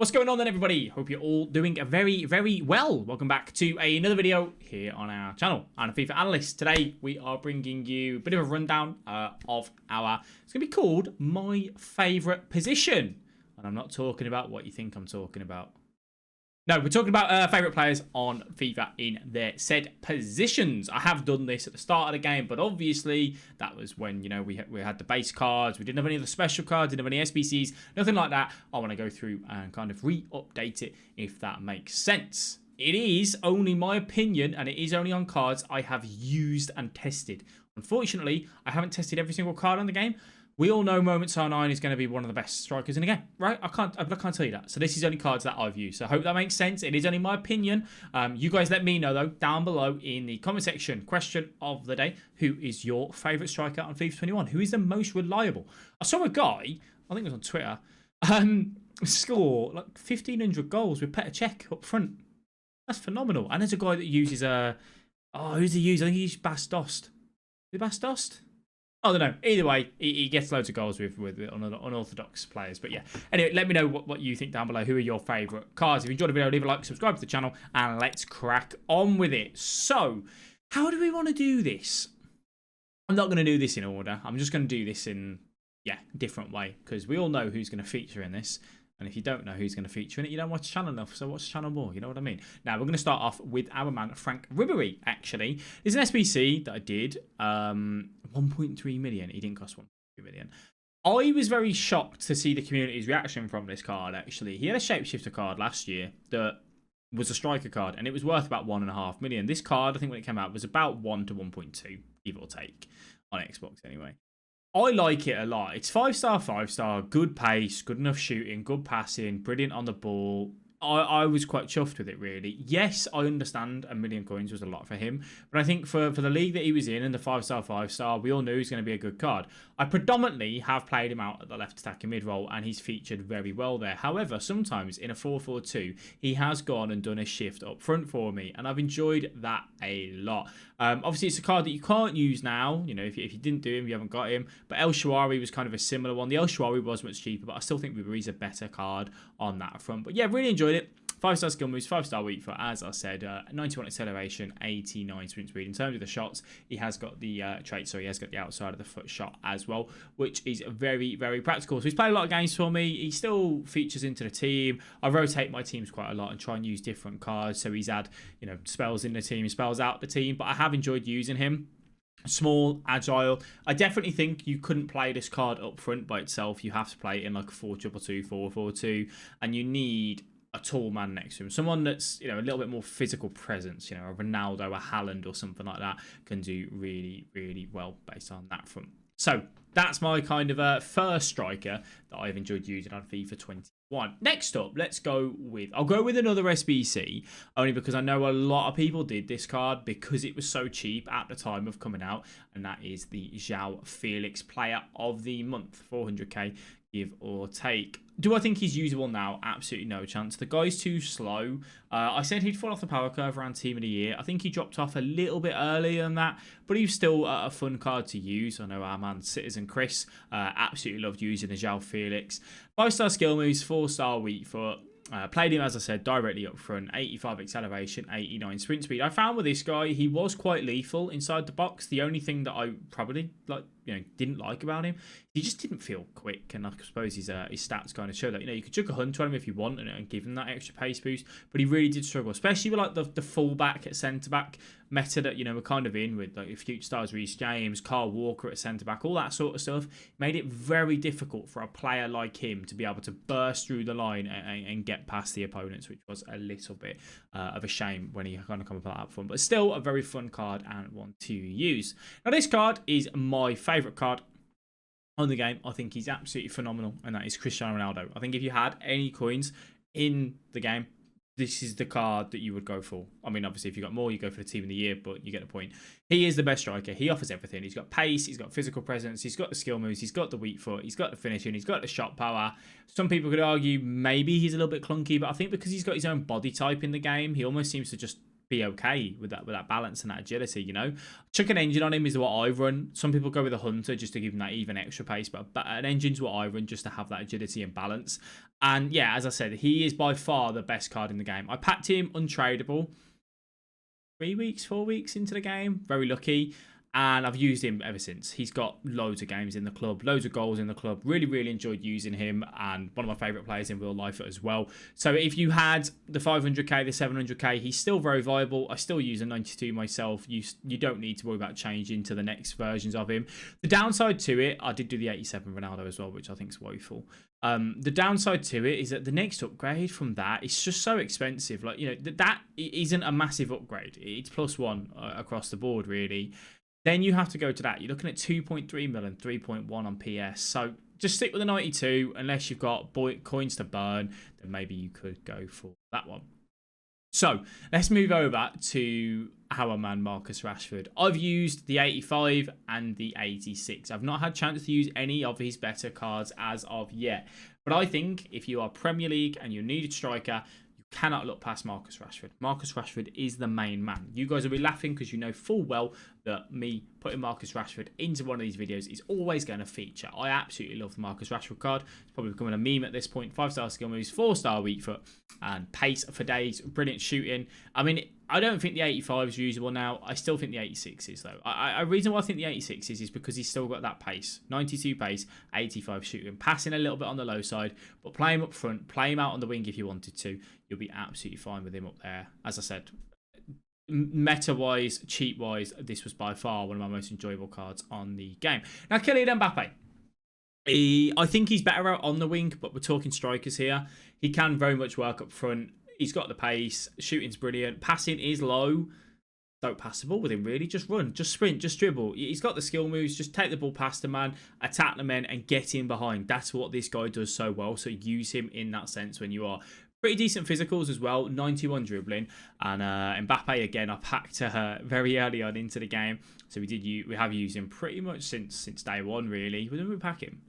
What's going on then, everybody? Hope you're all doing very, very well. Welcome back to another video here on our channel. I'm a FIFA analyst. Today, we are bringing you a bit of a rundown of our... It's going to be called My Favourite Position. And I'm not talking about what you think I'm talking about. No, we're talking about favourite players on FIFA in their said positions. I have done this at the start of the game, but obviously that was when, you know, we had the base cards. We didn't have any of the special cards, didn't have any SBCs, nothing like that. I want to go through and kind of re-update it, if that makes sense. It is only my opinion, and it is only on cards I have used and tested. Unfortunately, I haven't tested every single card on the game. We all know Moments R9 is going to be one of the best strikers in the game, right? I can't tell you that. So this is only cards that I've used. So I hope that makes sense. It is only my opinion. You guys let me know, though, down below in the comment section. Question of the day. Who is your favourite striker on FIFA 21? Who is the most reliable? I saw a guy, I think it was on Twitter, score like 1,500 goals with Petr Cech up front. That's phenomenal. And there's a guy that uses, who's he use? I think he uses Bastost. Is it Bastost? I don't know. Either way, he gets loads of goals with unorthodox players. But yeah, anyway, let me know what you think down below. Who are your favourite cards? If you enjoyed the video, leave a like, subscribe to the channel, and let's crack on with it. So, how do we want to do this? I'm not going to do this in order. I'm just going to do this in, a different way. Because we all know who's going to feature in this. And if you don't know who's going to feature in it, you don't watch the channel enough, so watch the channel more, you know what I mean? Now, we're going to start off with our man, Frank Ribery, actually. There's an SBC that I did, 1.3 million. He didn't cost 1.3 million. I was very shocked to see the community's reaction from this card, actually. He had a Shapeshifter card last year that was a striker card, and it was worth about 1.5 million. This card, I think when it came out, was about 1 to 1.2, give or take, on Xbox anyway. I like it a lot. It's 5-star, 5-star, good pace, good enough shooting, good passing, brilliant on the ball. I was quite chuffed with it, really. Yes, I understand 1 million coins was a lot for him, but I think for the league that he was in and the 5-star, 5-star, we all knew he was going to be a good card. I predominantly have played him out at the left attacking mid role, and he's featured very well there. However, sometimes in a 4-4-2, he has gone and done a shift up front for me, and I've enjoyed that a lot. Obviously, it's a card that you can't use now. You know, if you didn't do him, you haven't got him. But El Shaarawy was kind of a similar one. The El Shaarawy was much cheaper, but I still think Ribery's a better card on that front. But yeah, really enjoyed it. 5-star skill moves, 5-star weak foot, as I said, 91 acceleration, 89 sprint speed. In terms of the shots, he has got the trait, so he has got the outside of the foot shot as well, which is very, very practical. So he's played a lot of games for me. He still features into the team. I rotate my teams quite a lot and try and use different cards. So he's had, you know, spells in the team, spells out the team, but I have enjoyed using him. Small, agile. I definitely think you couldn't play this card up front by itself. You have to play it in like a 4-2-2, 4-4-2, and you need a tall man next to him, someone that's, you know, a little bit more physical presence, you know, a Ronaldo, a Haaland or something like that can do really, really well based on that front. So that's my kind of first striker that I've enjoyed using on FIFA 21. Next up, I'll go with another SBC, only because I know a lot of people did this card because it was so cheap at the time of coming out, and that is the João Felix Player of the Month, 400k. Give or take. Do I think he's usable now? Absolutely no chance. The guy's too slow. I said he'd fall off the power curve around Team of the Year. I think he dropped off a little bit earlier than that, but he's still a fun card to use. I know our man Citizen Chris absolutely loved using the João Felix. 5-star skill moves, 4-star weak foot. Played him, as I said, directly up front. 85 acceleration, 89 sprint speed. I found with this guy, he was quite lethal inside the box. The only thing that I probably didn't like about him, he just didn't feel quick. And I suppose his stats kind of show that. You know, you could chuck a hunter on him if you want and give him that extra pace boost, but he really did struggle, especially with like the fullback at centre back meta that, you know, we're kind of in with, like future stars Reece James, Carl Walker at centre back, all that sort of stuff. Made it very difficult for a player like him to be able to burst through the line and get past the opponents, which was a little bit of a shame when he kind of come up front. But still a very fun card and one to use. Now this card is my favourite card on the game. I think he's absolutely phenomenal, and that is Cristiano Ronaldo. I think if you had any coins in the game, this is the card that you would go for. I mean, obviously, if you got more, you go for the Team of the Year, but you get the point. He is the best striker. He offers everything. He's got pace, he's got physical presence, he's got the skill moves, he's got the weak foot, he's got the finishing, he's got the shot power. Some people could argue maybe he's a little bit clunky, but I think because he's got his own body type in the game, he almost seems to just be okay with that balance and that agility, you know. Chuck an engine on him is what I run. Some people go with a hunter just to give him that even extra pace, but an engine's what I run just to have that agility and balance. And yeah, as I said, he is by far the best card in the game. I packed him untradeable 3 weeks, 4 weeks into the game. Very lucky. And I've used him ever since. He's got loads of games in the club, loads of goals in the club. Really, really enjoyed using him, and one of my favourite players in real life as well. So if you had the 500k, the 700k, he's still very viable. I still use a 92 myself. You don't need to worry about changing to the next versions of him. The downside to it, I did do the 87 Ronaldo as well, which I think is woeful. The downside to it is that the next upgrade from that is just so expensive. Like, you know, that isn't a massive upgrade. It's +1 across the board, really. Then you have to go to that. You're looking at 2.3 mil and 3.1 on PS. So just stick with the 92 unless you've got coins to burn. Then maybe you could go for that one. So let's move over to our man Marcus Rashford. I've used the 85 and the 86. I've not had a chance to use any of his better cards as of yet. But I think if you are Premier League and you need a striker, cannot look past Marcus Rashford. Marcus Rashford is the main man. You guys will be laughing because you know full well that me putting Marcus Rashford into one of these videos is always going to feature. I absolutely love the Marcus Rashford card. It's probably becoming a meme at this point. 5-star skill moves, 4-star weak foot, and pace for days. Brilliant shooting. I mean, I don't think the 85 is usable now. I still think the 86 is, though. A reason why I think the 86 is because he's still got that pace. 92 pace, 85 shooting. Passing a little bit on the low side, but play him up front, play him out on the wing if you wanted to. You'll be absolutely fine with him up there. As I said, meta-wise, cheap-wise, this was by far one of my most enjoyable cards on the game. Now, Kylian Mbappe. I think he's better out on the wing, but we're talking strikers here. He can very much work up front. He's got the pace. Shooting's brilliant. Passing is low. Don't pass the ball with him, really. Just run, just sprint, just dribble. He's got the skill moves. Just take the ball past the man, attack the men, and get in behind. That's what this guy does so well. So use him in that sense when you are. Pretty decent physicals as well, 91 dribbling. And Mbappe, again, I packed her very early on into the game. So we have used him pretty much since day one, really. When did we pack him?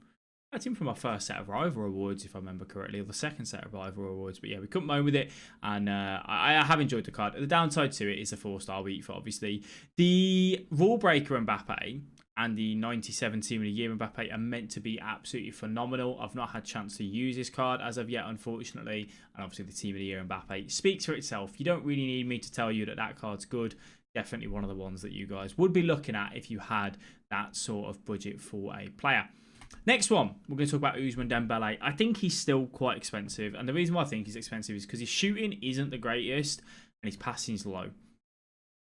I packed him from our first set of rival awards, if I remember correctly, or the second set of rival awards. But yeah, we couldn't moan with it. And I have enjoyed the card. The downside to it is a 4-star weak foot, obviously. The rule breaker Mbappe and the 97 team of the year Mbappe are meant to be absolutely phenomenal. I've not had a chance to use this card as of yet, unfortunately. And obviously the team of the year Mbappe speaks for itself. You don't really need me to tell you that that card's good. Definitely one of the ones that you guys would be looking at if you had that sort of budget for a player. Next one, we're going to talk about Ousmane Dembele. I think he's still quite expensive. And the reason why I think he's expensive is because his shooting isn't the greatest and his passing is low.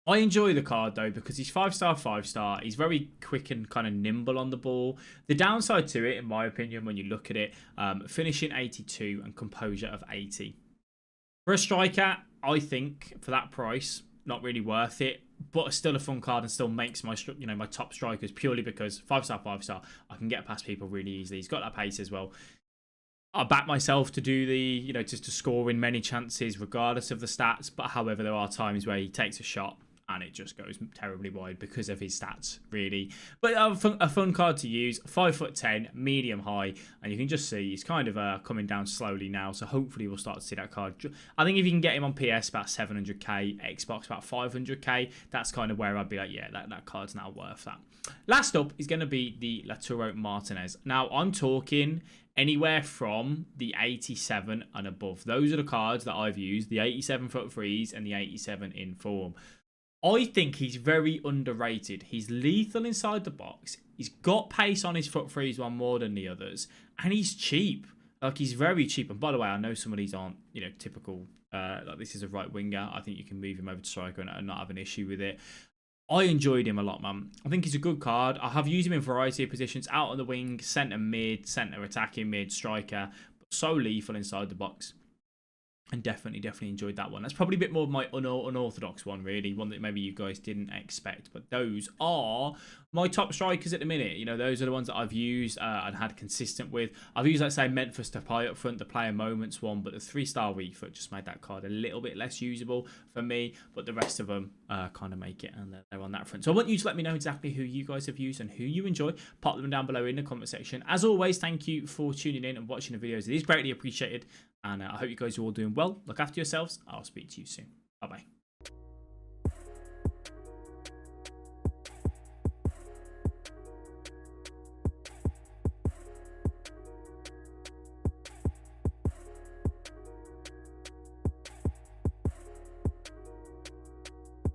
I enjoy the card though because he's 5-star, 5-star. He's very quick and kind of nimble on the ball. The downside to it, in my opinion, when you look at it, finishing 82 and composure of 80. For a striker, I think for that price, not really worth it, but still a fun card and still makes my my top strikers purely because 5-star, 5-star, I can get past people really easily. He's got that pace as well. I back myself to do the, just to score in many chances regardless of the stats. But however, there are times where he takes a shot and it just goes terribly wide because of his stats, really. But a fun card to use, 5'10", medium high, and you can just see he's kind of coming down slowly now. So hopefully we'll start to see that card. I think if you can get him on PS about 700k, Xbox about 500k, that's kind of where I'd be like, yeah, that card's now worth that. Last up is going to be the Lautaro Martinez. Now I'm talking anywhere from the 87 and above. Those are the cards that I've used, the 87 foot freeze and the 87 in form. I think he's very underrated. He's lethal inside the box. He's got pace on his foot freeze one more than the others. And he's cheap. Like, he's very cheap. And by the way, I know some of these aren't, typical. Like, this is a right winger. I think you can move him over to striker and not have an issue with it. I enjoyed him a lot, man. I think he's a good card. I have used him in a variety of positions. Out on the wing, centre mid, centre attacking mid, striker. But so lethal inside the box. And definitely enjoyed that one. That's probably a bit more of my unorthodox one, really. One that maybe you guys didn't expect. But those are my top strikers at the minute. Those are the ones that I've used and had consistent with. I've used, let's say, Memphis to play up front, the player moments one. But the 3-star weak foot just made that card a little bit less usable for me. But the rest of them kind of make it. And they're on that front. So I want you to let me know exactly who you guys have used and who you enjoy. Pop them down below in the comment section. As always, thank you for tuning in and watching the videos. It is greatly appreciated. And I hope you guys are all doing well. Look after yourselves. I'll speak to you soon. Bye-bye.